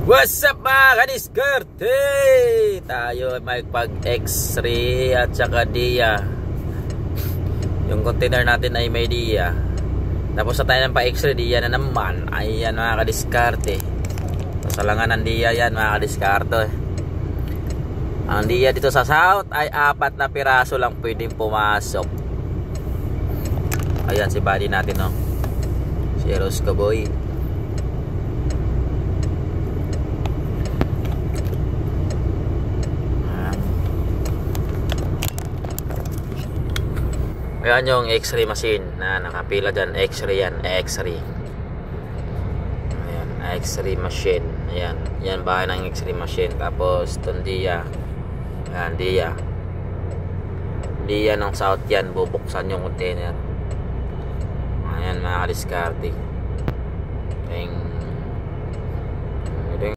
What's up mga kadiskarte? Tayo ay magpag-X-ray at saka dia. Yung container natin ay may dia. Tapos na tayo ng pa-X-ray, dia na naman. Ayan mga kadiskarte. Salangan ng dia yan mga kadiskarte. Ang dia dito sa south ay 4 na piraso lang pwedeng pumasok. Ayan si body natin, no? Si Roscoe Boy. Ayan yung X-ray machine na nakapila dyan. X-ray yan, X-ray. Ayan, X-ray machine. Ayan, yan bahay ng X-ray machine. Tapos itong dia. Ayan, dia. Dia ng south yan. Bubuksan yung container. Ayan mga kadiskarte. Ayan.